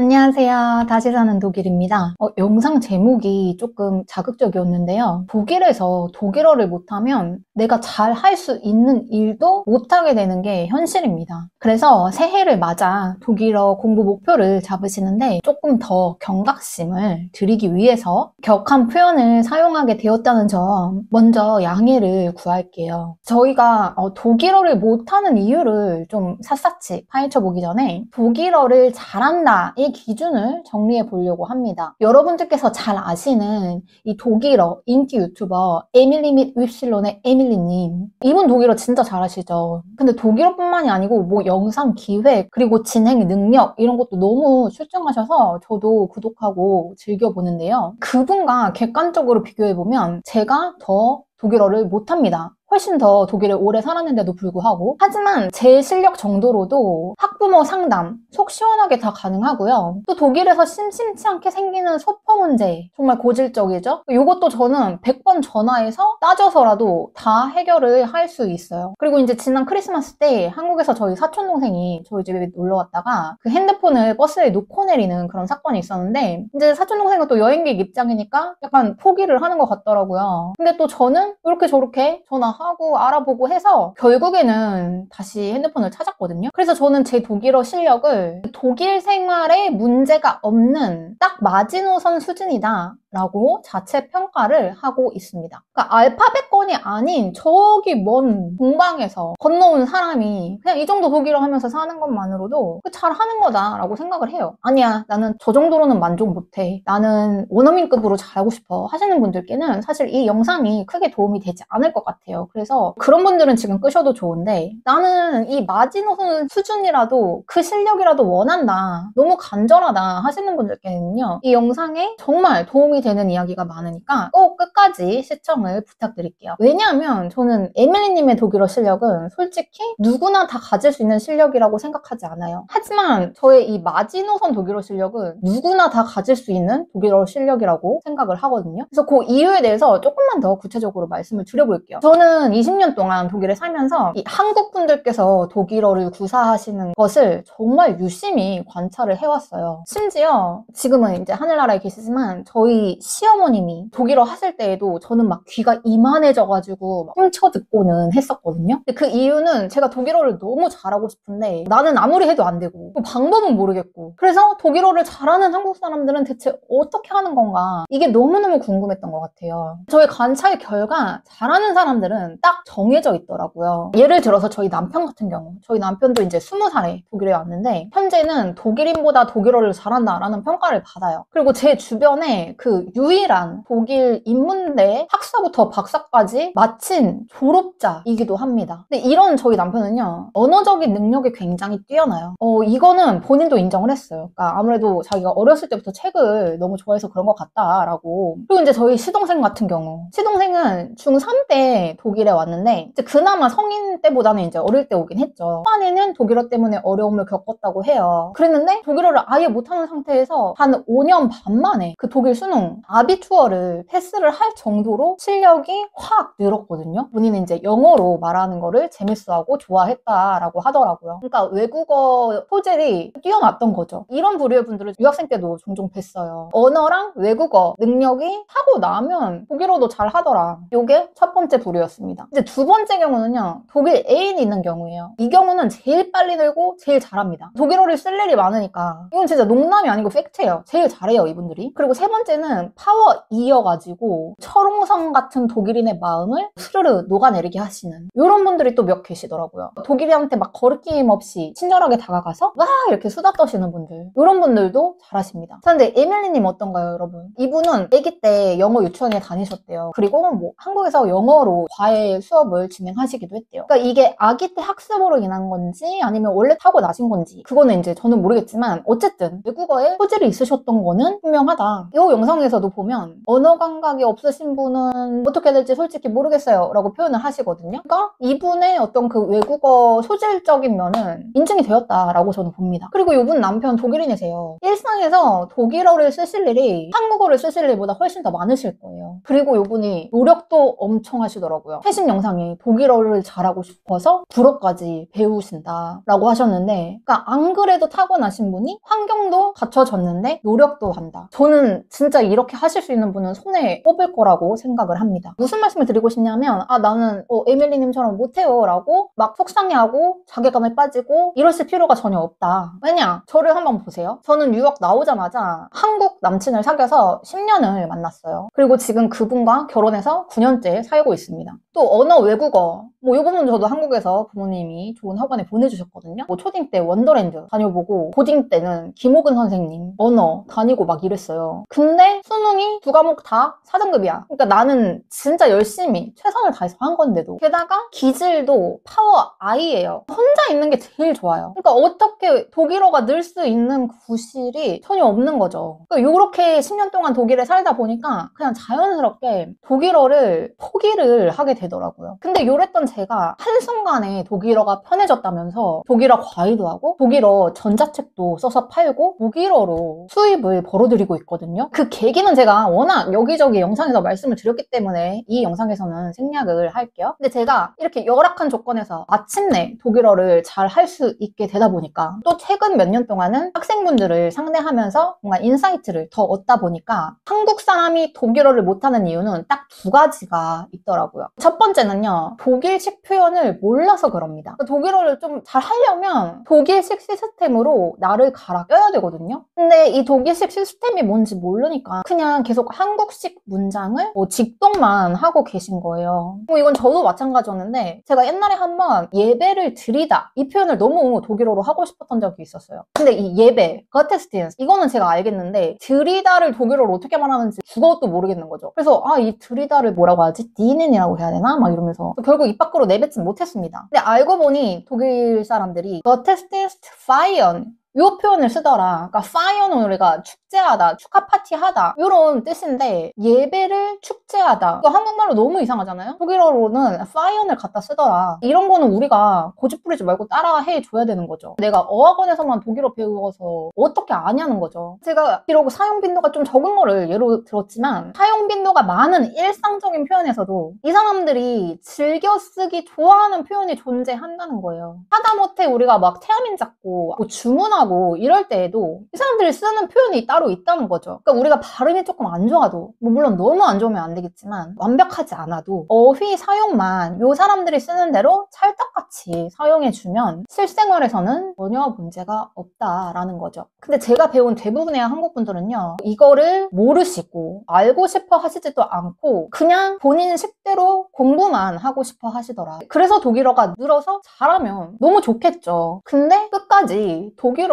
안녕하세요. 다시 사는 독일입니다. 영상 제목이 조금 자극적이었는데요. 독일에서 독일어를 못하면 내가 잘 할 수 있는 일도 못하게 되는 게 현실입니다. 그래서 새해를 맞아 독일어 공부 목표를 잡으시는데 조금 더 경각심을 드리기 위해서 격한 표현을 사용하게 되었다는 점 먼저 양해를 구할게요. 저희가 독일어를 못하는 이유를 좀 샅샅이 파헤쳐 보기 전에 독일어를 잘한다 이 기준을 정리해 보려고 합니다. 여러분들께서 잘 아시는 이 독일어 인기 유튜버 에밀리 및 윕실론의 에밀리님, 이분 독일어 진짜 잘하시죠? 근데 독일어뿐만이 아니고 뭐 영상 기획 그리고 진행 능력 이런 것도 너무 출중하셔서 저도 구독하고 즐겨보는데요. 그분과 객관적으로 비교해보면 제가 더 독일어를 못합니다. 훨씬 더 독일에 오래 살았는데도 불구하고. 하지만 제 실력 정도로도 학부모 상담 속 시원하게 다 가능하고요. 또 독일에서 심심치 않게 생기는 소포 문제 정말 고질적이죠. 이것도 저는 100번 전화해서 따져서라도 다 해결을 할 수 있어요. 그리고 이제 지난 크리스마스 때 한국에서 저희 사촌동생이 저희 집에 놀러 왔다가 그 핸드폰을 버스에 놓고 내리는 그런 사건이 있었는데, 이제 사촌동생은 또 여행객 입장이니까 약간 포기를 하는 것 같더라고요. 근데 또 저는 이렇게 저렇게 전화하고 알아보고 해서 결국에는 다시 핸드폰을 찾았거든요. 그래서 저는 제 독일어 실력을 독일 생활에 문제가 없는 딱 마지노선 수준이다 라고 자체 평가를 하고 있습니다. 그러니까 알파벳권이 아닌 저기 먼 동방에서 건너온 사람이 그냥 이 정도 독일어 하면서 사는 것만으로도 잘하는 거다 라고 생각을 해요. 아니야, 나는 저 정도로는 만족 못해, 나는 원어민급으로 잘하고 싶어 하시는 분들께는 사실 이 영상이 크게 도움이 되지 않을 것 같아요. 그래서 그런 분들은 지금 끄셔도 좋은데, 나는 이 마지노선 수준이라도 그 실력이라도 원한다, 너무 간절하다 하시는 분들께는요, 이 영상에 정말 도움이 되는 이야기가 많으니까 꼭 끝까지 시청을 부탁드릴게요. 왜냐하면 저는 에밀리님의 독일어 실력은 솔직히 누구나 다 가질 수 있는 실력이라고 생각하지 않아요. 하지만 저의 이 마지노선 독일어 실력은 누구나 다 가질 수 있는 독일어 실력이라고 생각을 하거든요. 그래서 그 이유에 대해서 조금만 더 구체적으로 말씀을 드려볼게요. 저는 20년 동안 독일에 살면서 이 한국 분들께서 독일어를 구사하시는 것을 정말 유심히 관찰을 해왔어요. 심지어 지금은 이제 하늘나라에 계시지만 저희 시어머님이 독일어 하실 때에도 저는 막 귀가 이만해져가지고 막 훔쳐 듣고는 했었거든요. 근데 그 이유는 제가 독일어를 너무 잘하고 싶은데 나는 아무리 해도 안 되고 방법은 모르겠고, 그래서 독일어를 잘하는 한국 사람들은 대체 어떻게 하는 건가, 이게 너무너무 궁금했던 것 같아요. 저의 관찰 결과 잘하는 사람들은 딱 정해져 있더라고요. 예를 들어서 저희 남편 같은 경우, 저희 남편도 이제 20살에 독일에 왔는데 현재는 독일인보다 독일어를 잘한다라는 평가를 받아요. 그리고 제 주변에 그 유일한 독일 인문대 학사부터 박사까지 마친 졸업자이기도 합니다. 근데 이런 저희 남편은요, 언어적인 능력이 굉장히 뛰어나요. 이거는 본인도 인정을 했어요. 그러니까 아무래도 자기가 어렸을 때부터 책을 너무 좋아해서 그런 것 같다라고. 그리고 이제 저희 시동생 같은 경우, 시동생은 중3 때 독일에 왔는데 이제 그나마 성인 때보다는 이제 어릴 때 오긴 했죠. 초반에는 독일어 때문에 어려움을 겪었다고 해요. 그랬는데 독일어를 아예 못하는 상태에서 한 5년 반 만에 그 독일 수능 아비투어를 패스를 할 정도로 실력이 확 늘었거든요. 본인은 이제 영어로 말하는 거를 재밌어하고 좋아했다라고 하더라고요. 그러니까 외국어 소질이 뛰어났던 거죠. 이런 부류의 분들을 유학생 때도 종종 뵀어요. 언어랑 외국어 능력이 타고나면 독일어도 잘 하더라. 이게 첫 번째 부류였습니다. 이제 두 번째 경우는요, 독일 애인이 있는 경우예요. 이 경우는 제일 빨리 늘고 제일 잘합니다. 독일어를 쓸 일이 많으니까. 이건 진짜 농담이 아니고 팩트예요. 제일 잘해요, 이분들이. 그리고 세 번째는 파워 2여가지고 철옹성 같은 독일인의 마음을 스르르 녹아내리게 하시는 이런 분들이 또 몇 계시더라고요. 독일인한테 막 거리낌 없이 친절하게 다가가서 와 이렇게 수다 떠시는 분들, 이런 분들도 잘하십니다. 근데 에밀리님 어떤가요, 여러분? 이분은 아기 때 영어 유치원에 다니셨대요. 그리고 뭐 한국에서 영어로 과외 수업을 진행하시기도 했대요. 그러니까 이게 아기 때 학습으로 인한 건지 아니면 원래 타고나신 건지 그거는 이제 저는 모르겠지만 어쨌든 외국어에 소질이 있으셨던 거는 분명하다. 이 영상에서도 보면 언어 감각이 없으신 분은 어떻게 될지 솔직히 모르겠어요 라고 표현을 하시거든요. 그러니까 이분의 어떤 그 외국어 소질적인 면은 인증이 되었다라고 저는 봅니다. 그리고 이분 남편 독일인이세요. 일상에서 독일어를 쓰실 일이 한국어를 쓰실 일보다 훨씬 더 많으실 거예요. 거예요. 그리고 요분이 노력도 엄청 하시더라고요. 최신 영상에 독일어를 잘하고 싶어서 불어까지 배우신다라고 하셨는데, 그러니까 안 그래도 타고나신 분이 환경도 갖춰졌는데 노력도 한다. 저는 진짜 이렇게 하실 수 있는 분은 손에 꼽을 거라고 생각을 합니다. 무슨 말씀을 드리고 싶냐면, 나는 에밀리님처럼 못해요 라고 막 속상해하고 자괴감에 빠지고 이러실 필요가 전혀 없다. 왜냐? 저를 한번 보세요. 저는 유학 나오자마자 한국 남친을 사귀어서 10년을 만났어요. 그리고 지금 그분과 결혼해서 9년째 살고 있습니다. 또 언어 외국어, 이 부분 저도 한국에서 부모님이 좋은 학원에 보내주셨거든요. 초딩 때 원더랜드 다녀보고, 고딩 때는 김호근 선생님 언어 다니고 막 이랬어요. 근데 수능이 2과목 다 4등급이야. 그러니까 나는 진짜 열심히 최선을 다해서 한 건데도. 게다가 기질도 파워 I예요. 혼자 있는 게 제일 좋아요. 그러니까 어떻게 독일어가 늘 수 있는 구실이 전혀 없는 거죠. 그러니까 이렇게 10년 동안 독일에 살다 보니까 그냥 자연스럽게 독일어를 포기를 하게 되더라고요. 근데 요랬던 제가 한순간에 독일어가 편해졌다면서 독일어 과외도 하고 독일어 전자책도 써서 팔고 독일어로 수입을 벌어들이고 있거든요. 그 계기는 제가 워낙 여기저기 영상에서 말씀을 드렸기 때문에 이 영상에서는 생략을 할게요. 근데 제가 이렇게 열악한 조건에서 마침내 독일어를 잘 할 수 있게 되다 보니까, 또 최근 몇 년 동안은 학생분들을 상대하면서 뭔가 인사이트를 더 얻다 보니까 한국 사람이 독일어를 못하는 이유는 딱 2가지가 있더라고요. 첫 번째는요, 독일식 표현을 몰라서 그럽니다. 독일어를 좀 잘 하려면 독일식 시스템으로 나를 갈아 껴야 되거든요. 근데 이 독일식 시스템이 뭔지 모르니까 그냥 계속 한국식 문장을 직독만 하고 계신 거예요. 이건 저도 마찬가지였는데, 제가 옛날에 한번 예배를 드리다 이 표현을 너무 독일어로 하고 싶었던 적이 있었어요. 근데 이 예배, 거테스티엔스, 이거는 제가 알겠는데 드리다를 독일어로 어떻게 말하는지 죽어도 모르겠는 거죠. 그래서 이 드리다를 뭐라고 하지? 디넨이라고 해야 되나? 막 이러면서 결국 입 밖으로 내뱉진 못했습니다. 근데 알고 보니 독일 사람들이 거테스티엔스 파이언 이 표현을 쓰더라. 그러니까 파이어는 우리가 축제하다, 축하 파티하다 이런 뜻인데, 예배를 축제하다, 이거 한국말로 너무 이상하잖아요. 독일어로는 파이언을 갖다 쓰더라. 이런 거는 우리가 고집 부리지 말고 따라 해줘야 되는 거죠. 내가 어학원에서만 독일어 배워서 어떻게 아냐는 거죠. 제가 비록 사용 빈도가 좀 적은 거를 예로 들었지만, 사용 빈도가 많은 일상적인 표현에서도 이 사람들이 즐겨 쓰기 좋아하는 표현이 존재한다는 거예요. 하다못해 우리가 막 태아민 잡고 주문하고 이럴 때에도 이 사람들이 쓰는 표현이 따로 있다는 거죠. 그러니까 우리가 발음이 조금 안 좋아도, 물론 너무 안 좋으면 안 되겠지만 완벽하지 않아도 어휘 사용만 이 사람들이 쓰는 대로 찰떡같이 사용해주면 실생활에서는 전혀 문제가 없다라는 거죠. 근데 제가 배운 대부분의 한국 분들은요, 이거를 모르시고 알고 싶어 하시지도 않고 그냥 본인 식대로 공부만 하고 싶어 하시더라. 그래서 독일어가 늘어서 잘하면 너무 좋겠죠. 근데 끝까지 독일어를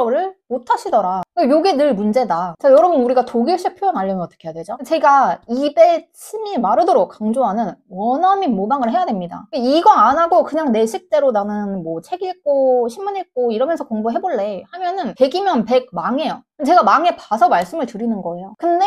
못 하시더라. 이게 늘 문제다. 자, 여러분, 우리가 독일식 표현 하려면 어떻게 해야 되죠? 제가 입에 침이 마르도록 강조하는 원어민 모방을 해야 됩니다. 이거 안 하고 그냥 내 식대로 나는 책 읽고 신문 읽고 이러면서 공부해볼래 하면은 100이면 100 망해요. 제가 망해봐서 말씀을 드리는 거예요. 근데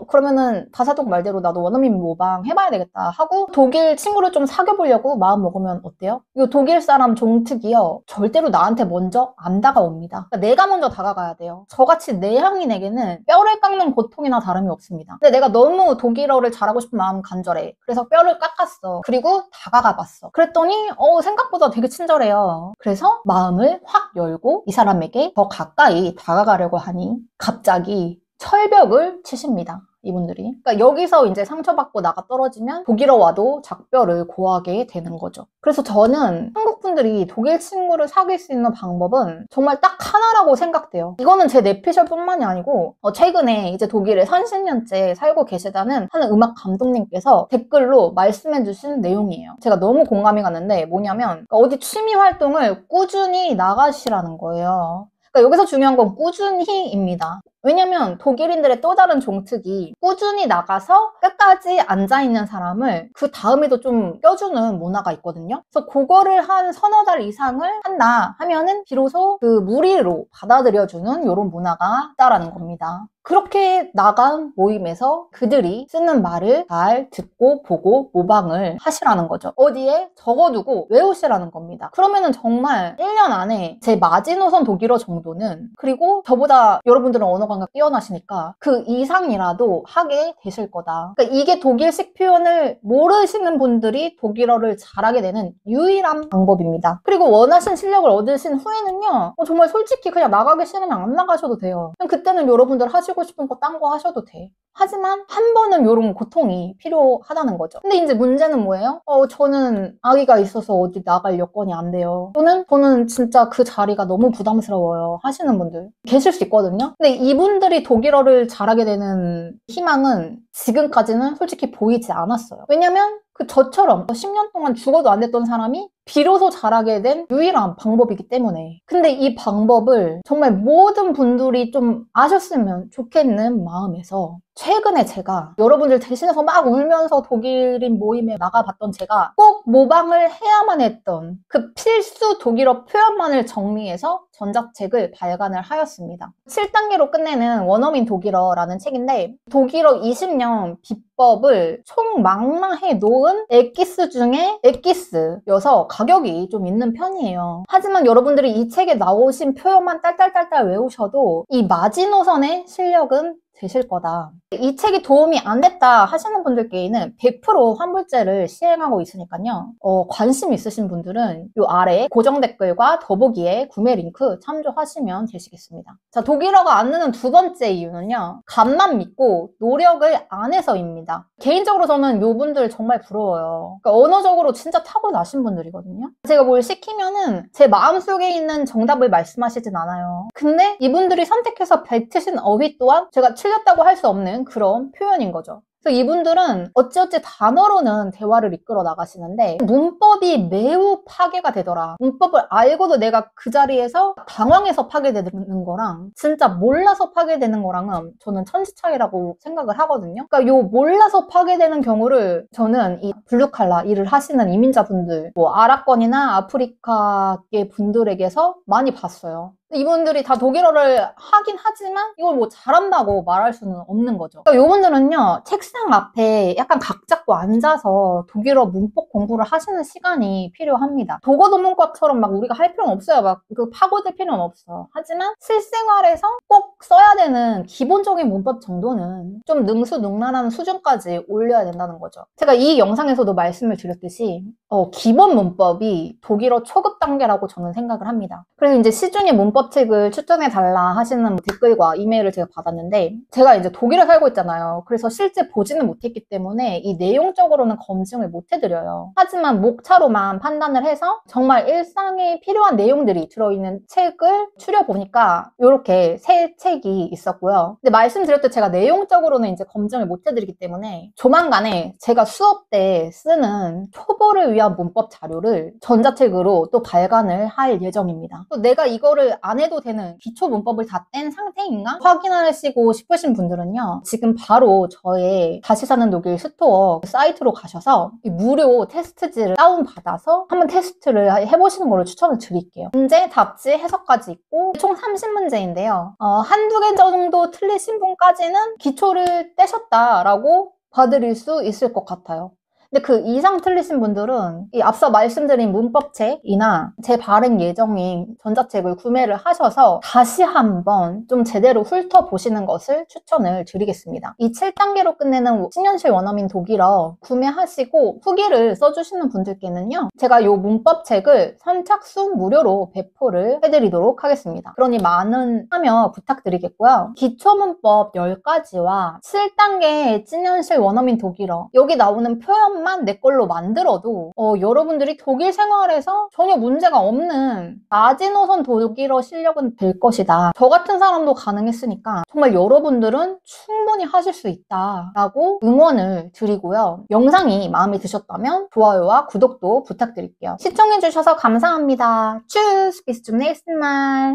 그러면은 다사독 말대로 나도 원어민 모방 해봐야 되겠다 하고 독일 친구를 좀 사귀어보려고 마음 먹으면 어때요? 이 독일 사람 종특이요, 절대로 나한테 먼저 안 다가옵니다. 그러니까 내가 먼저 다가가야 돼요. 저같이 내향인에게는 뼈를 깎는 고통이나 다름이 없습니다. 근데 내가 너무 독일어를 잘하고 싶은 마음 간절해. 그래서 뼈를 깎았어. 그리고 다가가봤어. 그랬더니 생각보다 되게 친절해요. 그래서 마음을 확 열고 이 사람에게 더 가까이 다가가려고 하니 갑자기 철벽을 치십니다. 이분들이. 그러니까 여기서 이제 상처받고 나가 떨어지면 독일어와도 작별을 고하게 되는 거죠. 그래서 저는 한국 분들이 독일 친구를 사귈 수 있는 방법은 정말 딱 하나라고 생각돼요. 이거는 제 내피셜 뿐만이 아니고 최근에 이제 독일에 30년째 살고 계시다는 한 음악 감독님께서 댓글로 말씀해 주신 내용이에요. 제가 너무 공감이 가는데 뭐냐면, 어디 취미 활동을 꾸준히 나가시라는 거예요. 그러니까 여기서 중요한 건 꾸준히입니다. 왜냐면 독일인들의 또 다른 종특이 꾸준히 나가서 끝까지 앉아있는 사람을 그 다음에도 좀 껴주는 문화가 있거든요. 그래서 그거를 한 서너 달 이상을 한다 하면은 비로소 그 무리로 받아들여주는 이런 문화가 있다라는 겁니다. 그렇게 나간 모임에서 그들이 쓰는 말을 잘 듣고 보고 모방을 하시라는 거죠. 어디에 적어두고 외우시라는 겁니다. 그러면은 정말 1년 안에 제 마지노선 독일어 정도는, 그리고 저보다 여러분들은 언어가 언어가 뛰어나시니까 그 이상이라도 하게 되실 거다. 그러니까 이게 독일식 표현을 모르시는 분들이 독일어를 잘하게 되는 유일한 방법입니다. 그리고 원하신 실력을 얻으신 후에는요, 정말 솔직히 그냥 나가기 싫으면 안 나가셔도 돼요. 그냥 그때는 여러분들 하시고 싶은 거 딴 거 하셔도 돼. 하지만 한 번은 이런 고통이 필요하다는 거죠. 근데 이제 문제는 뭐예요? 저는 아기가 있어서 어디 나갈 여건이 안 돼요. 저는 진짜 그 자리가 너무 부담스러워요. 하시는 분들 계실 수 있거든요. 근데 이분들이 독일어를 잘하게 되는 희망은 지금까지는 솔직히 보이지 않았어요. 왜냐면 저처럼 10년 동안 죽어도 안 됐던 사람이 비로소 잘하게 된 유일한 방법이기 때문에. 근데 이 방법을 정말 모든 분들이 좀 아셨으면 좋겠는 마음에서 최근에 제가 여러분들 대신해서 막 울면서 독일인 모임에 나가봤던 제가 꼭 모방을 해야만 했던 그 필수 독일어 표현만을 정리해서 전자책을 발간을 하였습니다. 7단계로 끝내는 원어민 독일어라는 책인데 독일어 20년 비법을 총망라해 놓은 엑기스 중에 엑기스여서 가격이 좀 있는 편이에요. 하지만 여러분들이 이 책에 나오신 표현만 딸딸딸딸 외우셔도 이 마지노선의 실력은 되실 거다. 이 책이 도움이 안 됐다 하시는 분들께는 100% 환불제를 시행하고 있으니까요. 관심 있으신 분들은 이 아래 고정 댓글과 더보기에 구매 링크 참조하시면 되시겠습니다. 자, 독일어가 안 느는 두 번째 이유는요. 값만 믿고 노력을 안 해서입니다. 개인적으로 저는 이 분들 정말 부러워요. 그러니까 언어적으로 진짜 타고나신 분들이거든요. 제가 뭘 시키면은 제 마음속에 있는 정답을 말씀하시진 않아요. 근데 이분들이 선택해서 뱉으신 어휘 또한 제가 틀렸다고 할 수 없는 그런 표현인 거죠. 그래서 이분들은 어찌어찌 단어로는 대화를 이끌어 나가시는데 문법이 매우 파괴가 되더라. 문법을 알고도 내가 그 자리에서 당황해서 파괴되는 거랑 진짜 몰라서 파괴되는 거랑은 저는 천지 차이라고 생각을 하거든요. 그러니까 요 몰라서 파괴되는 경우를 저는 이 블루칼라 일을 하시는 이민자분들, 아랍권이나 아프리카계 분들에게서 많이 봤어요. 이분들이 다 독일어를 하긴 하지만 이걸 잘한다고 말할 수는 없는 거죠. 그러니까 이분들은요, 책상 앞에 약간 각 잡고 앉아서 독일어 문법 공부를 하시는 시간이 필요합니다. 독어도문과처럼 막 우리가 할 필요는 없어요. 막 파고들 필요는 없어. 하지만 실생활에서 꼭 써야 되는 기본적인 문법 정도는 좀 능수능란한 수준까지 올려야 된다는 거죠. 제가 이 영상에서도 말씀을 드렸듯이 기본 문법이 독일어 초급 단계라고 저는 생각을 합니다. 그래서 이제 시중에 문법책을 추천해달라 하시는 댓글과 이메일을 제가 받았는데 제가 이제 독일에 살고 있잖아요. 그래서 실제 보지는 못했기 때문에 이 내용적으로는 검증을 못해드려요. 하지만 목차로만 판단을 해서 정말 일상에 필요한 내용들이 들어있는 책을 추려보니까 이렇게 세 책이 있었고요. 근데 말씀드렸듯이 제가 내용적으로는 이제 검증을 못해드리기 때문에 조만간에 제가 수업 때 쓰는 초보를 위한 문법 자료를 전자책으로 또 발간을 할 예정입니다. 또 내가 이거를 안 해도 되는 기초 문법을 다 뗀 상태인가 확인하시고 싶으신 분들은요, 지금 바로 저의 다시 사는 독일 스토어 사이트로 가셔서 이 무료 테스트지를 다운받아서 한번 테스트를 해보시는 걸로 추천을 드릴게요. 문제, 답지, 해석까지 있고 총 30문제인데요. 한두 개 정도 틀리신 분까지는 기초를 떼셨다라고 봐드릴 수 있을 것 같아요. 근데 그 이상 틀리신 분들은 이 앞서 말씀드린 문법책이나 제 발행 예정인 전자책을 구매를 하셔서 다시 한번 좀 제대로 훑어보시는 것을 추천을 드리겠습니다. 이 7단계로 끝내는 신년실 원어민 독일어 구매하시고 후기를 써주시는 분들께는요, 제가 이 문법책을 선착순 무료로 배포를 해드리도록 하겠습니다. 그러니 많은 참여 부탁드리겠고요. 기초문법 10가지와 7단계 신년실 원어민 독일어, 여기 나오는 표현 내 걸로 만들어도 여러분들이 독일 생활에서 전혀 문제가 없는 마지노선 독일어 실력은 될 것이다. 저 같은 사람도 가능했으니까 정말 여러분들은 충분히 하실 수 있다라고 응원을 드리고요. 영상이 마음에 드셨다면 좋아요와 구독도 부탁드릴게요. 시청해주셔서 감사합니다. Tschüss, bis zum nächsten Mal.